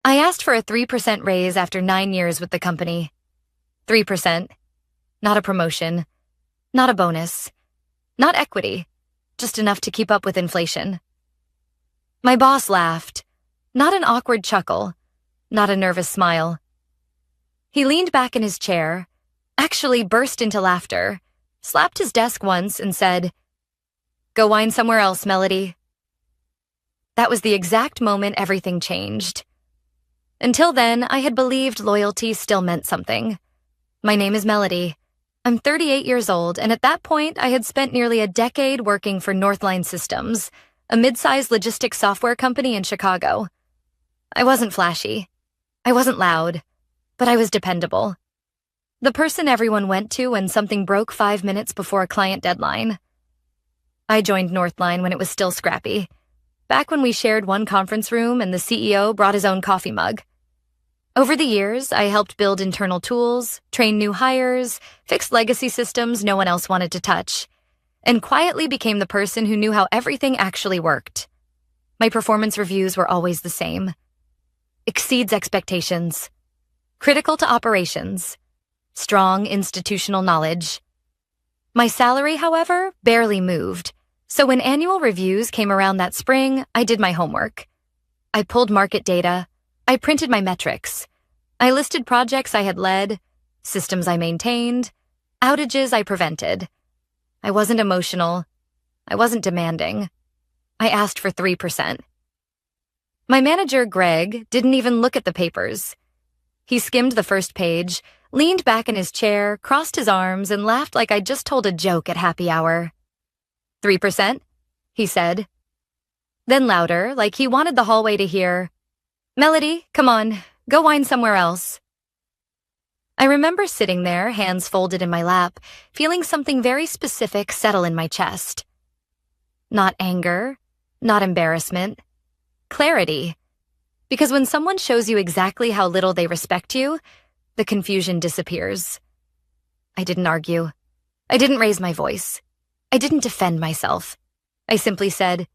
I asked for a 3% raise after 9 years with the company. 3%. Not a promotion. Not a bonus. Not equity. Just enough to keep up with inflation. My boss laughed. Not an awkward chuckle. Not a nervous smile. He leaned back in his chair, actually burst into laughter, slapped his desk once and said, "Go whine somewhere else, Melody." That was the exact moment everything changed. Until then, I had believed loyalty still meant something. My name is Melody. I'm 38 years old, and at that point, I had spent nearly a decade working for Northline Systems, a mid-sized logistics software company in Chicago. I wasn't flashy. I wasn't loud, but I was dependable. The person everyone went to when something broke 5 minutes before a client deadline. I joined Northline when it was still scrappy, back when we shared one conference room and the CEO brought his own coffee mug. Over the years, I helped build internal tools, train new hires, fix legacy systems no one else wanted to touch, and quietly became the person who knew how everything actually worked. My performance reviews were always the same. Exceeds expectations. Critical to operations. Strong institutional knowledge. My salary, however, barely moved, so when annual reviews came around that spring, I did my homework. I pulled market data. I printed my metrics. I listed projects I had led, systems I maintained, outages I prevented. I wasn't emotional. I wasn't demanding. I asked for 3%. My manager, Greg, didn't even look at the papers. He skimmed the first page, leaned back in his chair, crossed his arms, and laughed like I'd just told a joke at happy hour. 3%, he said. Then louder, like he wanted the hallway to hear, "Melody, come on, go whine somewhere else." I remember sitting there, hands folded in my lap, feeling something very specific settle in my chest. Not anger, not embarrassment, clarity. Because when someone shows you exactly how little they respect you, the confusion disappears. I didn't argue. I didn't raise my voice. I didn't defend myself. I simply said,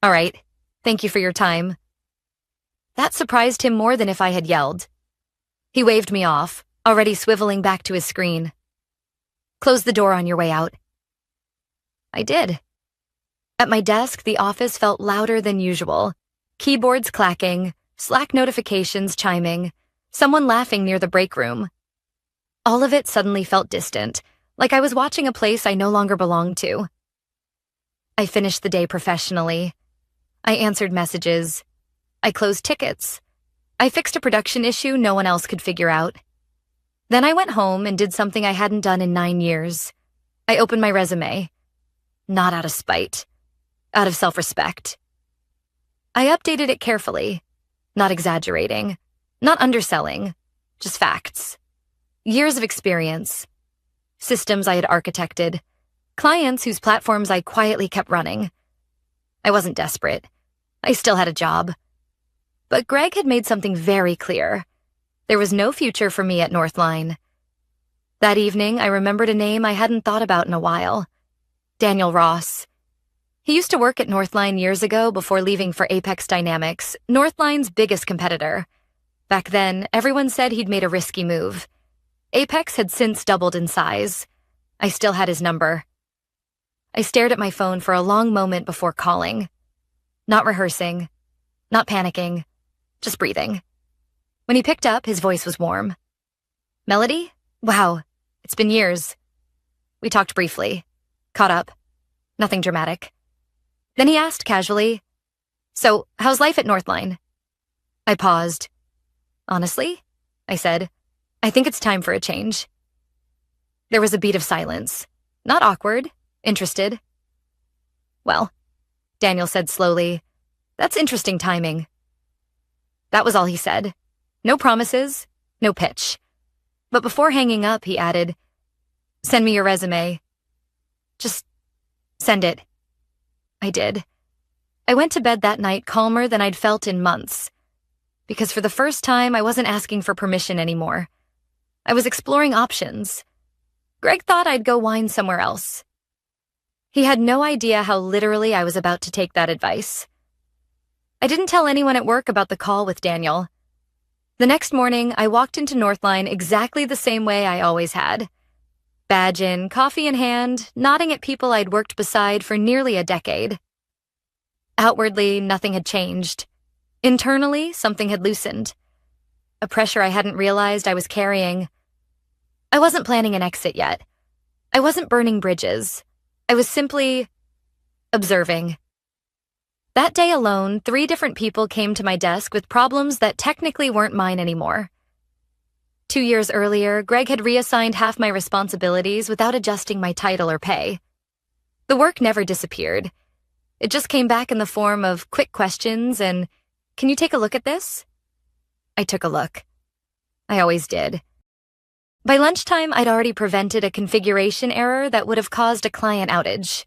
"All right, thank you for your time." That surprised him more than if I had yelled. He waved me off, already swiveling back to his screen. "Close the door on your way out." I did. At my desk, the office felt louder than usual. Keyboards clacking, Slack notifications chiming, someone laughing near the break room. All of it suddenly felt distant, like I was watching a place I no longer belonged to. I finished the day professionally. I answered messages. I closed tickets. I fixed a production issue no one else could figure out. Then I went home and did something I hadn't done in 9 years. I opened my resume. Not out of spite. Out of self-respect. I updated it carefully. Not exaggerating. Not underselling. Just facts. Years of experience. Systems I had architected. Clients whose platforms I quietly kept running. I wasn't desperate. I still had a job. But Greg had made something very clear. There was no future for me at Northline. That evening, I remembered a name I hadn't thought about in a while. Daniel Ross. He used to work at Northline years ago before leaving for Apex Dynamics, Northline's biggest competitor. Back then, everyone said he'd made a risky move. Apex had since doubled in size. I still had his number. I stared at my phone for a long moment before calling. Not rehearsing. Not panicking. Just breathing. When he picked up, his voice was warm. "Melody? Wow, it's been years." We talked briefly. Caught up. Nothing dramatic. Then he asked casually, "So, how's life at Northline?" I paused. "Honestly," I said, "I think it's time for a change." There was a beat of silence. Not awkward, interested. "Well," Daniel said slowly, "that's interesting timing." That was all he said. No promises, no pitch. But before hanging up, he added, "Send me your resume. Just send it." I did. I went to bed that night calmer than I'd felt in months. Because for the first time, I wasn't asking for permission anymore. I was exploring options. Greg thought I'd go whine somewhere else. He had no idea how literally I was about to take that advice. I didn't tell anyone at work about the call with Daniel. The next morning, I walked into Northline exactly the same way I always had. Badge in, coffee in hand, nodding at people I'd worked beside for nearly a decade. Outwardly, nothing had changed. Internally, something had loosened. A pressure I hadn't realized I was carrying. I wasn't planning an exit yet. I wasn't burning bridges. I was simply observing. That day alone, 3 different people came to my desk with problems that technically weren't mine anymore. 2 years earlier, Greg had reassigned half my responsibilities without adjusting my title or pay. The work never disappeared. It just came back in the form of quick questions and, "Can you take a look at this?" I took a look. I always did. By lunchtime, I'd already prevented a configuration error that would have caused a client outage.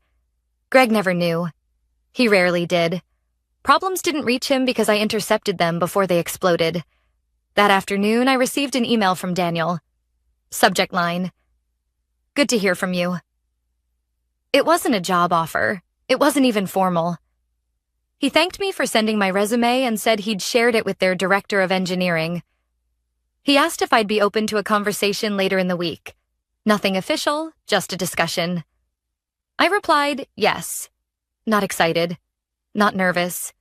Greg never knew. He rarely did. Problems didn't reach him because I intercepted them before they exploded. That afternoon, I received an email from Daniel. Subject line: "Good to hear from you." It wasn't a job offer. It wasn't even formal. He thanked me for sending my resume and said he'd shared it with their director of engineering. He asked if I'd be open to a conversation later in the week. Nothing official, just a discussion. I replied, yes. Not excited, not nervous,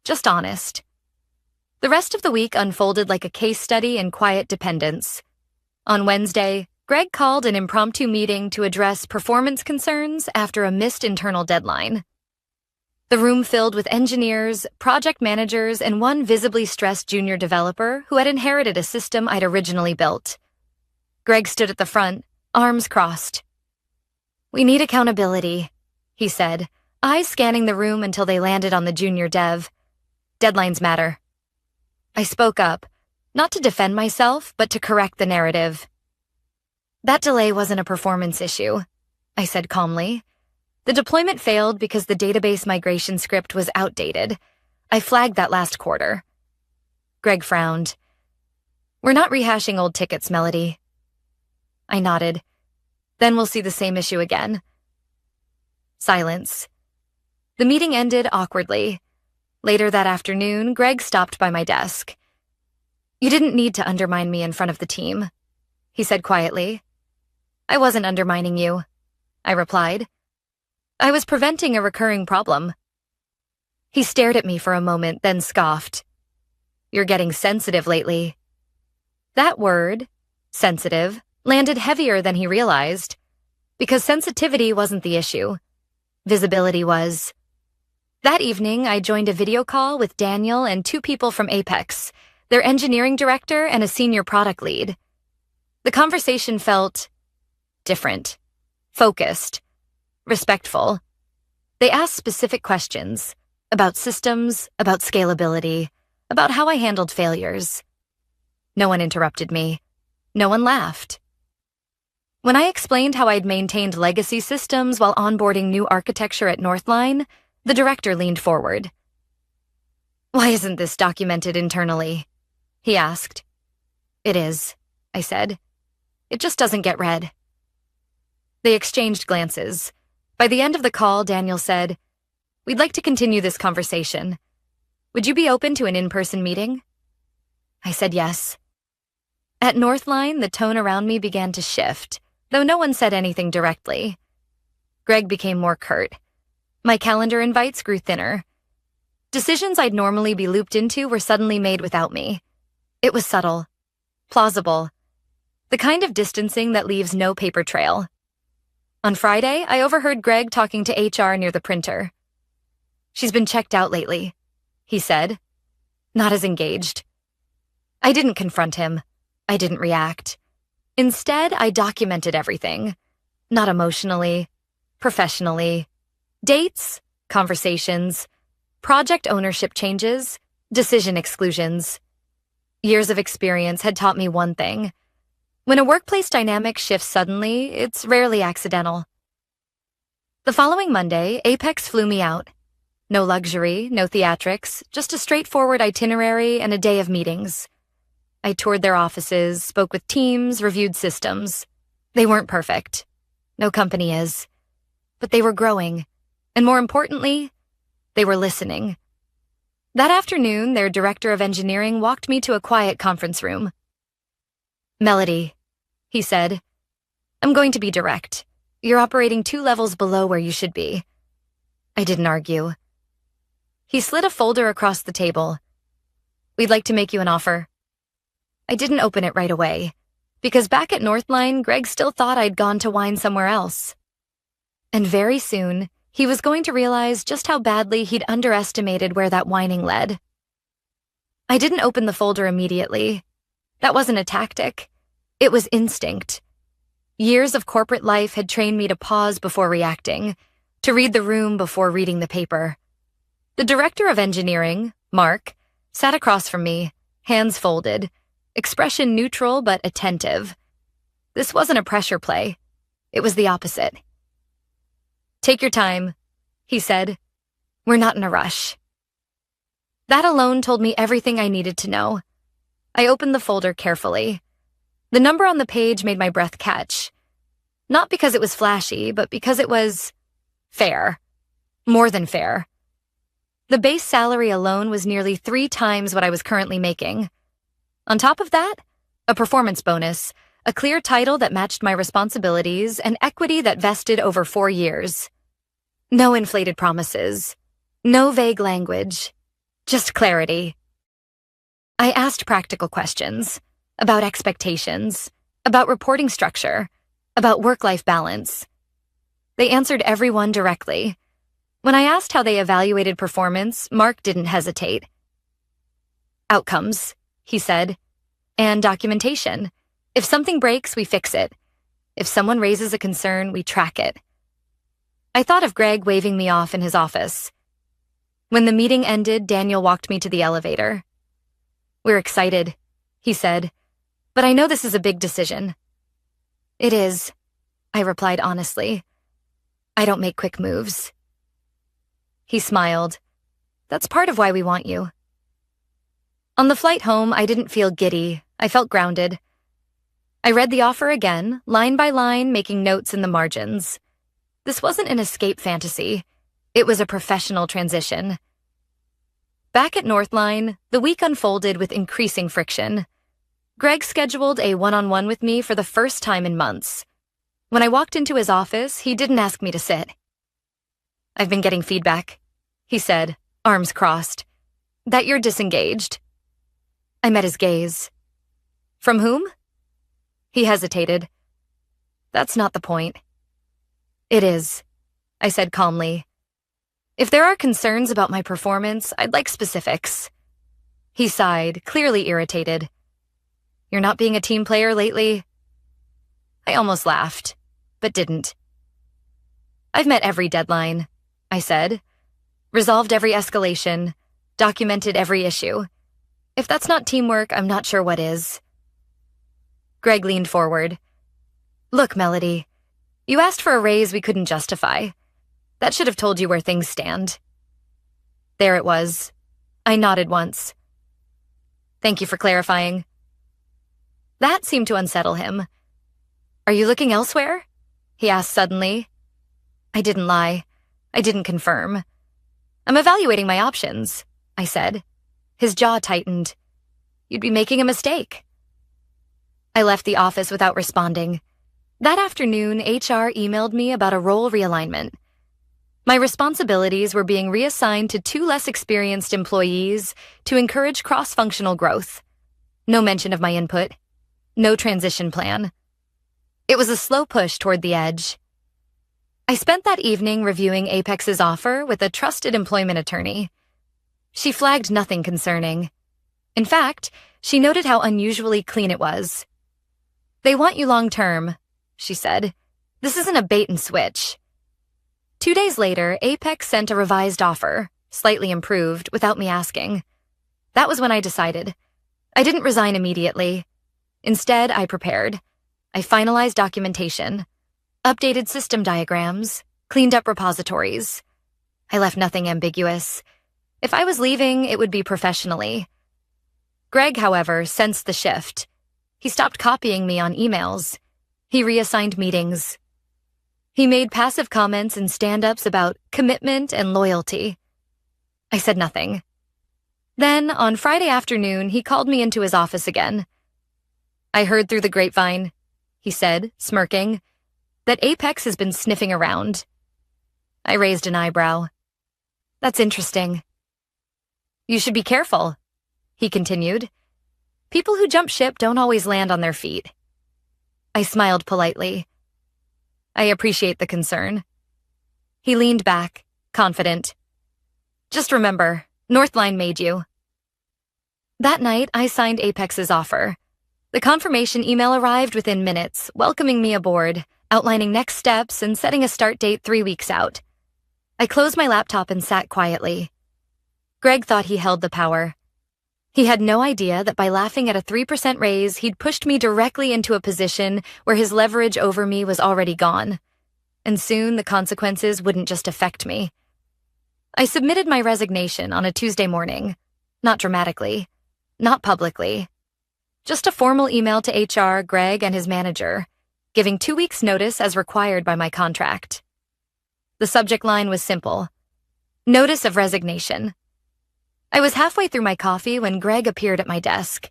just honest. The rest of the week unfolded like a case study in quiet dependence. On Wednesday, Greg called an impromptu meeting to address performance concerns after a missed internal deadline. The room filled with engineers, project managers, and one visibly stressed junior developer who had inherited a system I'd originally built. Greg stood at the front, arms crossed. "We need accountability," he said, eyes scanning the room until they landed on the junior dev. "Deadlines matter." I spoke up, not to defend myself, but to correct the narrative. "That delay wasn't a performance issue," I said calmly. "The deployment failed because the database migration script was outdated. I flagged that last quarter." Greg frowned. "We're not rehashing old tickets, Melody." I nodded. "Then we'll see the same issue again." Silence. The meeting ended awkwardly. Later that afternoon, Greg stopped by my desk. "You didn't need to undermine me in front of the team," he said quietly. "I wasn't undermining you," I replied. "I was preventing a recurring problem." He stared at me for a moment, then scoffed. "You're getting sensitive lately." That word, sensitive, landed heavier than he realized, because sensitivity wasn't the issue. Visibility was. That evening, I joined a video call with Daniel and 2 people from Apex, their engineering director and a senior product lead. The conversation felt different, focused, respectful. They asked specific questions about systems, about scalability, about how I handled failures. No one interrupted me. No one laughed. When I explained how I'd maintained legacy systems while onboarding new architecture at Northline, the director leaned forward. "Why isn't this documented internally?" he asked. "It is," I said. "It just doesn't get read." They exchanged glances. By the end of the call, Daniel said, "We'd like to continue this conversation. Would you be open to an in-person meeting?" I said yes. At Northline, the tone around me began to shift, though no one said anything directly. Greg became more curt. My calendar invites grew thinner. Decisions I'd normally be looped into were suddenly made without me. It was subtle, plausible, the kind of distancing that leaves no paper trail. On Friday, I overheard Greg talking to HR near the printer. "She's been checked out lately," he said, not as engaged. I didn't confront him. I didn't react. Instead, I documented everything. Not emotionally, professionally. Dates, conversations, project ownership changes, decision exclusions. Years of experience had taught me one thing. When a workplace dynamic shifts suddenly, it's rarely accidental. The following Monday, Apex flew me out. No luxury, no theatrics, just a straightforward itinerary and a day of meetings. I toured their offices, spoke with teams, reviewed systems. They weren't perfect. No company is. But they were growing. And more importantly, they were listening. That afternoon, their director of engineering walked me to a quiet conference room. "Melody," he said, "I'm going to be direct. You're operating 2 levels below where you should be." I didn't argue. He slid a folder across the table. "We'd like to make you an offer." I didn't open it right away, because back at Northline, Greg still thought I'd gone to Whine Somewhere Else. And very soon, he was going to realize just how badly he'd underestimated where that whining led. I didn't open the folder immediately. That wasn't a tactic. It was instinct. Years of corporate life had trained me to pause before reacting, to read the room before reading the paper. The director of engineering, Mark, sat across from me, hands folded, expression neutral but attentive. This wasn't a pressure play. It was the opposite. "Take your time," he said. "We're not in a rush." That alone told me everything I needed to know. I opened the folder carefully. The number on the page made my breath catch. Not because it was flashy, but because it was fair. More than fair. The base salary alone was nearly 3 times what I was currently making. On top of that, a performance bonus, a clear title that matched my responsibilities, and equity that vested over 4 years. No inflated promises. No vague language. Just clarity. I asked practical questions about expectations, about reporting structure, about work-life balance. They answered every one directly. When I asked how they evaluated performance, Mark didn't hesitate. "Outcomes," he said, "and documentation. If something breaks, we fix it. If someone raises a concern, we track it." I thought of Greg waving me off in his office. When the meeting ended, Daniel walked me to the elevator. "We're excited," he said, "but I know this is a big decision." "It is," I replied honestly. "I don't make quick moves." He smiled. "That's part of why we want you." On the flight home, I didn't feel giddy. I felt grounded. I read the offer again, line by line, making notes in the margins. This wasn't an escape fantasy. It was a professional transition. Back at Northline, the week unfolded with increasing friction. Greg scheduled a one-on-one with me for the first time in months. When I walked into his office, he didn't ask me to sit. "I've been getting feedback," he said, arms crossed, "that you're disengaged." I met his gaze. "From whom?" He hesitated. "That's not the point." "It is," I said calmly. "If there are concerns about my performance, I'd like specifics." He sighed, clearly irritated. "You're not being a team player lately?" I almost laughed, but didn't. "I've met every deadline," I said. "Resolved every escalation, documented every issue. If that's not teamwork, I'm not sure what is." Greg leaned forward. "Look, Melody, you asked for a raise we couldn't justify. That should have told you where things stand." There it was. I nodded once. "Thank you for clarifying." That seemed to unsettle him. "Are you looking elsewhere?" he asked suddenly. I didn't lie. I didn't confirm. "I'm evaluating my options," I said. His jaw tightened. "You'd be making a mistake." I left the office without responding. That afternoon, HR emailed me about a role realignment. My responsibilities were being reassigned to 2 less experienced employees to encourage cross-functional growth. No mention of my input. No transition plan. It was a slow push toward the edge. I spent that evening reviewing Apex's offer with a trusted employment attorney. She flagged nothing concerning. In fact, she noted how unusually clean it was. "They want you long-term," she said. "This isn't a bait and switch." 2 days later, Apex sent a revised offer, slightly improved, without me asking. That was when I decided. I didn't resign immediately. Instead, I prepared. I finalized documentation, updated system diagrams, cleaned up repositories. I left nothing ambiguous. If I was leaving, it would be professionally. Greg, however, sensed the shift. He stopped copying me on emails. He reassigned meetings. He made passive comments and stand-ups about commitment and loyalty. I said nothing. Then, on Friday afternoon, he called me into his office again. "I heard through the grapevine," he said, smirking, "that Apex has been sniffing around." I raised an eyebrow. "That's interesting." "You should be careful," he continued. "People who jump ship don't always land on their feet." I smiled politely. "I appreciate the concern." He leaned back, confident. "Just remember, Northline made you." That night, I signed Apex's offer. The confirmation email arrived within minutes, welcoming me aboard, outlining next steps and setting a start date 3 weeks out. I closed my laptop and sat quietly. Greg thought he held the power. He had no idea that by laughing at a 3% raise, he'd pushed me directly into a position where his leverage over me was already gone. And soon the consequences wouldn't just affect me. I submitted my resignation on a Tuesday morning. Not dramatically. Not publicly. Just a formal email to HR, Greg, and his manager, giving 2 weeks' notice as required by my contract. The subject line was simple. Notice of resignation. I was halfway through my coffee when Greg appeared at my desk.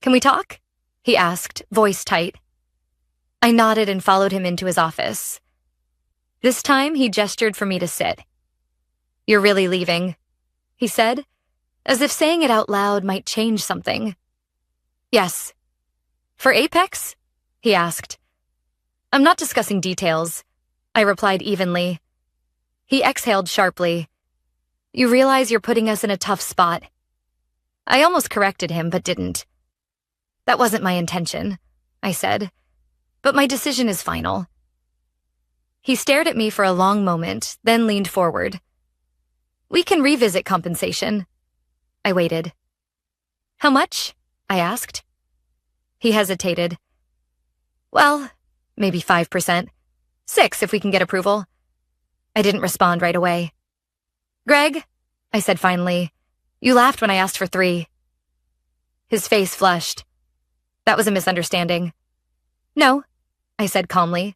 "Can we talk?" he asked, voice tight. I nodded and followed him into his office. This time, he gestured for me to sit. "You're really leaving," he said, as if saying it out loud might change something. "Yes." "For Apex?" he asked. "I'm not discussing details," I replied evenly. He exhaled sharply. "You realize you're putting us in a tough spot." I almost corrected him, but didn't. "That wasn't my intention," I said, "but my decision is final." He stared at me for a long moment, then leaned forward. "We can revisit compensation." I waited. "How much?" I asked. He hesitated. "Well, maybe 5%. 6% if we can get approval." I didn't respond right away. "Greg," I said finally, "you laughed when I asked for 3. His face flushed. "That was a misunderstanding." "No," I said calmly.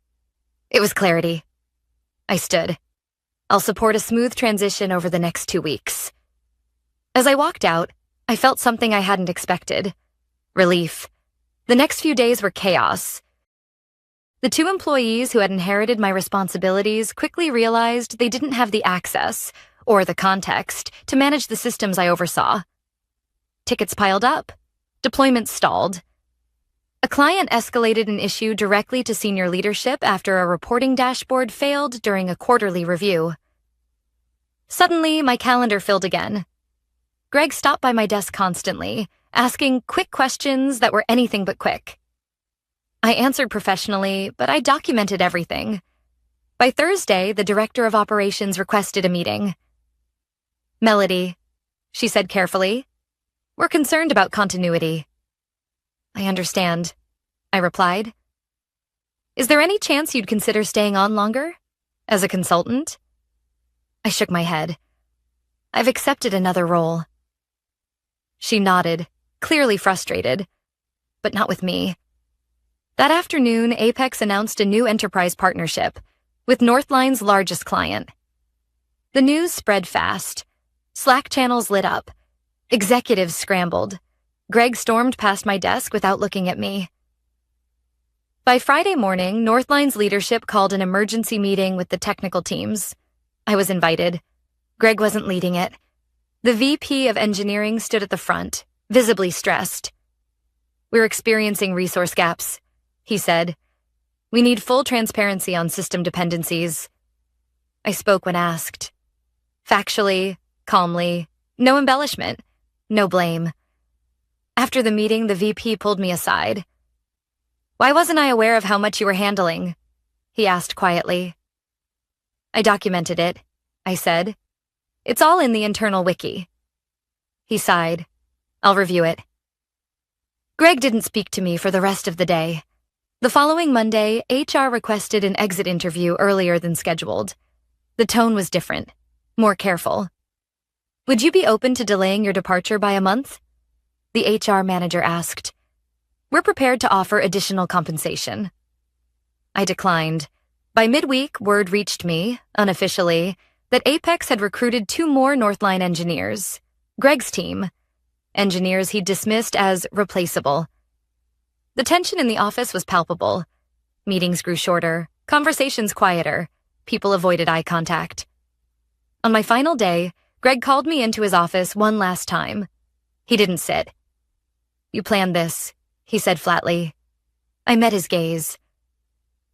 "It was clarity." I stood. "I'll support a smooth transition over the next 2 weeks." As I walked out, I felt something I hadn't expected. Relief. The next few days were chaos. The 2 employees who had inherited my responsibilities quickly realized they didn't have the access, or the context, to manage the systems I oversaw. Tickets piled up. Deployments stalled. A client escalated an issue directly to senior leadership after a reporting dashboard failed during a quarterly review. Suddenly, my calendar filled again. Greg stopped by my desk constantly, asking quick questions that were anything but quick. I answered professionally, but I documented everything. By Thursday, the director of operations requested a meeting. "Melody," she said carefully, "we're concerned about continuity." "I understand," I replied. "Is there any chance you'd consider staying on longer? As a consultant?" I shook my head. "I've accepted another role." She nodded, clearly frustrated, but not with me. That afternoon, Apex announced a new enterprise partnership with Northline's largest client. The news spread fast. Slack channels lit up. Executives scrambled. Greg stormed past my desk without looking at me. By Friday morning, Northline's leadership called an emergency meeting with the technical teams. I was invited. Greg wasn't leading it. The VP of engineering stood at the front, visibly stressed. "We're experiencing resource gaps," he said. "We need full transparency on system dependencies." I spoke when asked. Factually, calmly, no embellishment, no blame. After the meeting, the VP pulled me aside. "Why wasn't I aware of how much you were handling?" he asked quietly. "I documented it," I said. "It's all in the internal wiki." He sighed. "I'll review it." Greg didn't speak to me for the rest of the day. The following Monday, HR requested an exit interview earlier than scheduled. The tone was different, more careful. "Would you be open to delaying your departure by a month?" the HR manager asked. "We're prepared to offer additional compensation." I declined. By midweek, word reached me, unofficially, that Apex had recruited 2 more Northline engineers. Greg's team, engineers he'd dismissed as replaceable. The tension in the office was palpable. Meetings grew shorter, conversations quieter, people avoided eye contact. On my final day, Greg called me into his office one last time. He didn't sit. "You planned this," he said flatly. I met his gaze.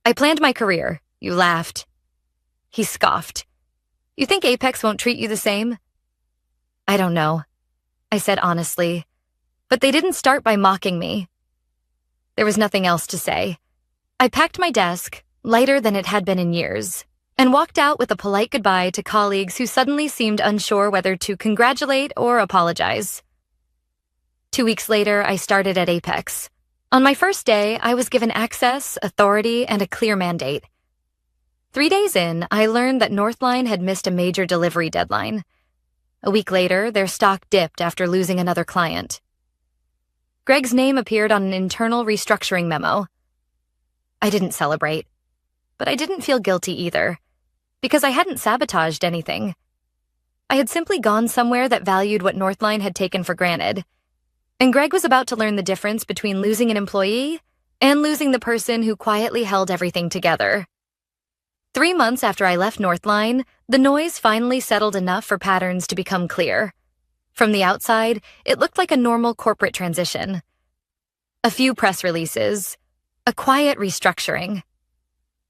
"I planned my career. You laughed." He scoffed. "You think Apex won't treat you the same?" "I don't know," I said honestly, but they didn't start by mocking me. There was nothing else to say. I packed my desk, lighter than it had been in years, and walked out with a polite goodbye to colleagues who suddenly seemed unsure whether to congratulate or apologize. 2 weeks later, I started at Apex. On my first day, I was given access, authority, and a clear mandate. 3 days in, I learned that Northline had missed a major delivery deadline. A week later, their stock dipped after losing another client. Greg's name appeared on an internal restructuring memo. I didn't celebrate, but I didn't feel guilty either, because I hadn't sabotaged anything. I had simply gone somewhere that valued what Northline had taken for granted, and Greg was about to learn the difference between losing an employee and losing the person who quietly held everything together. 3 months after I left Northline, the noise finally settled enough for patterns to become clear. From the outside, it looked like a normal corporate transition. A few press releases, a quiet restructuring.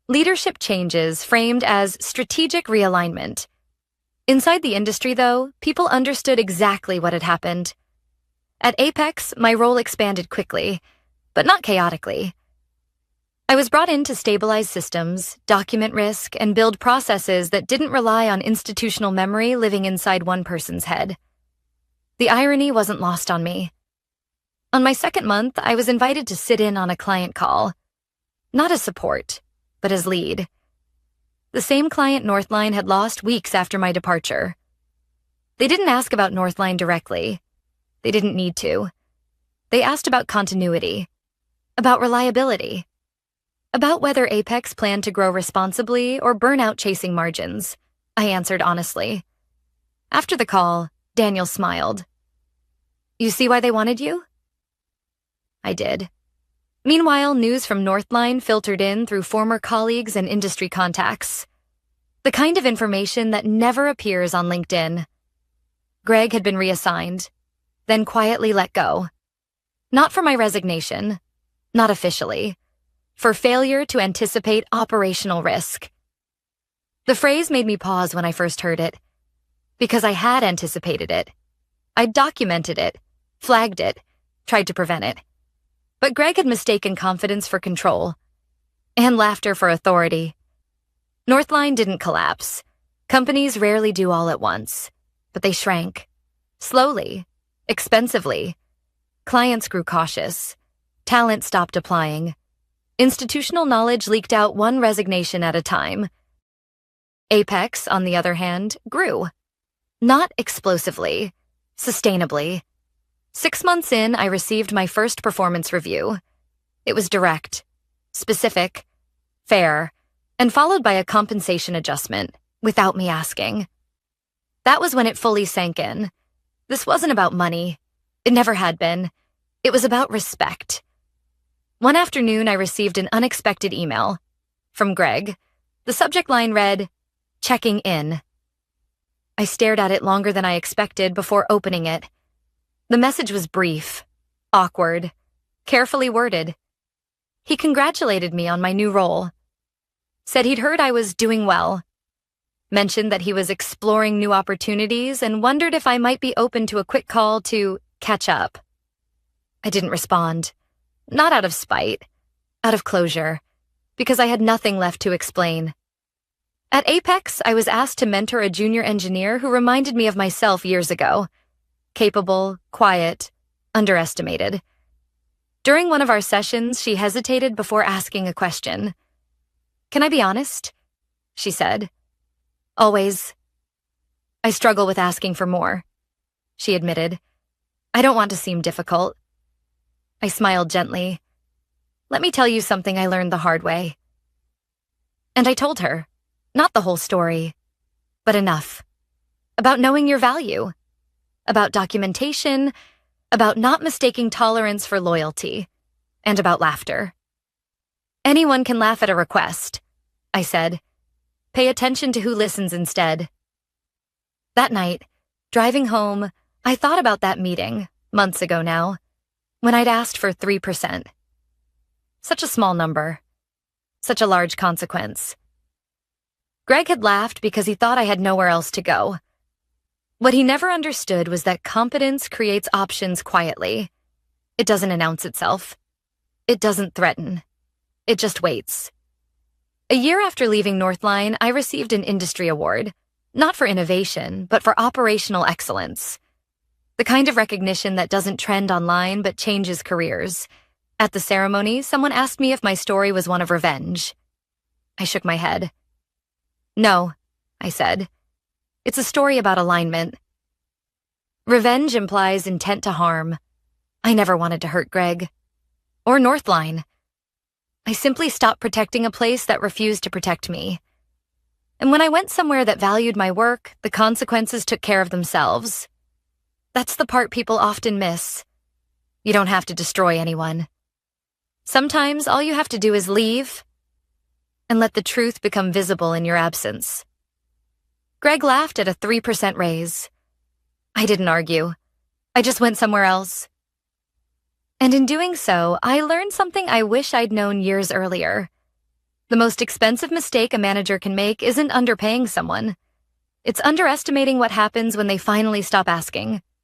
Leadership changes framed as strategic realignment. Inside the industry, though, people understood exactly what had happened. At Apex, my role expanded quickly, but not chaotically. I was brought in to stabilize systems, document risk, and build processes that didn't rely on institutional memory living inside one person's head. The irony wasn't lost on me. On my second month, I was invited to sit in on a client call. Not as support, but as lead. The same client Northline had lost weeks after my departure. They didn't ask about Northline directly. They didn't need to. They asked about continuity, about reliability, about whether Apex planned to grow responsibly or burn out chasing margins. I answered honestly. After the call, Daniel smiled. "You see why they wanted you?" I did. Meanwhile, news from Northline filtered in through former colleagues and industry contacts. The kind of information that never appears on LinkedIn. Greg had been reassigned, then quietly let go. Not for my resignation, not officially, for failure to anticipate operational risk. The phrase made me pause when I first heard it, because I had anticipated it. I'd documented it, flagged it, tried to prevent it. But Greg had mistaken confidence for control, and laughter for authority. Northline didn't collapse. Companies rarely do all at once, but they shrank. Slowly, expensively. Clients grew cautious. Talent stopped applying. Institutional knowledge leaked out one resignation at a time. Apex, on the other hand, grew. Not explosively, sustainably. 6 months in, I received my first performance review. It was direct, specific, fair, and followed by a compensation adjustment, without me asking. That was when it fully sank in. This wasn't about money. It never had been. It was about respect. One afternoon, I received an unexpected email from Greg. The subject line read, "Checking in." I stared at it longer than I expected before opening it. The message was brief, awkward, carefully worded. He congratulated me on my new role. Said he'd heard I was doing well. Mentioned that he was exploring new opportunities and wondered if I might be open to a quick call to catch up. I didn't respond. Not out of spite, out of closure, because I had nothing left to explain. At Apex, I was asked to mentor a junior engineer who reminded me of myself years ago. Capable, quiet, underestimated. During one of our sessions, she hesitated before asking a question. "Can I be honest?" she said. "Always." "I struggle with asking for more," she admitted. "I don't want to seem difficult." I smiled gently. "Let me tell you something I learned the hard way." And I told her, not the whole story, but enough. About knowing your value. about documentation, about not mistaking tolerance for loyalty, and about laughter. Anyone can laugh at a request, I said. Pay attention to who listens instead. That night, driving home, I thought about that meeting, months ago now, when I'd asked for 3%. Such a small number. Such a large consequence. Greg had laughed because he thought I had nowhere else to go. What he never understood was that competence creates options quietly. It doesn't announce itself. It doesn't threaten. It just waits. A year after leaving Northline, I received an industry award, not for innovation, but for operational excellence. The kind of recognition that doesn't trend online but changes careers. At the ceremony, someone asked me if my story was one of revenge. I shook my head. No, I said. It's a story about alignment. Revenge implies intent to harm. I never wanted to hurt Greg. Or Northline. I simply stopped protecting a place that refused to protect me. And when I went somewhere that valued my work, the consequences took care of themselves. That's the part people often miss. You don't have to destroy anyone. Sometimes all you have to do is leave and let the truth become visible in your absence. Greg laughed at a 3% raise. I didn't argue. I just went somewhere else. And in doing so, I learned something I wish I'd known years earlier. The most expensive mistake a manager can make isn't underpaying someone. It's underestimating what happens when they finally stop asking.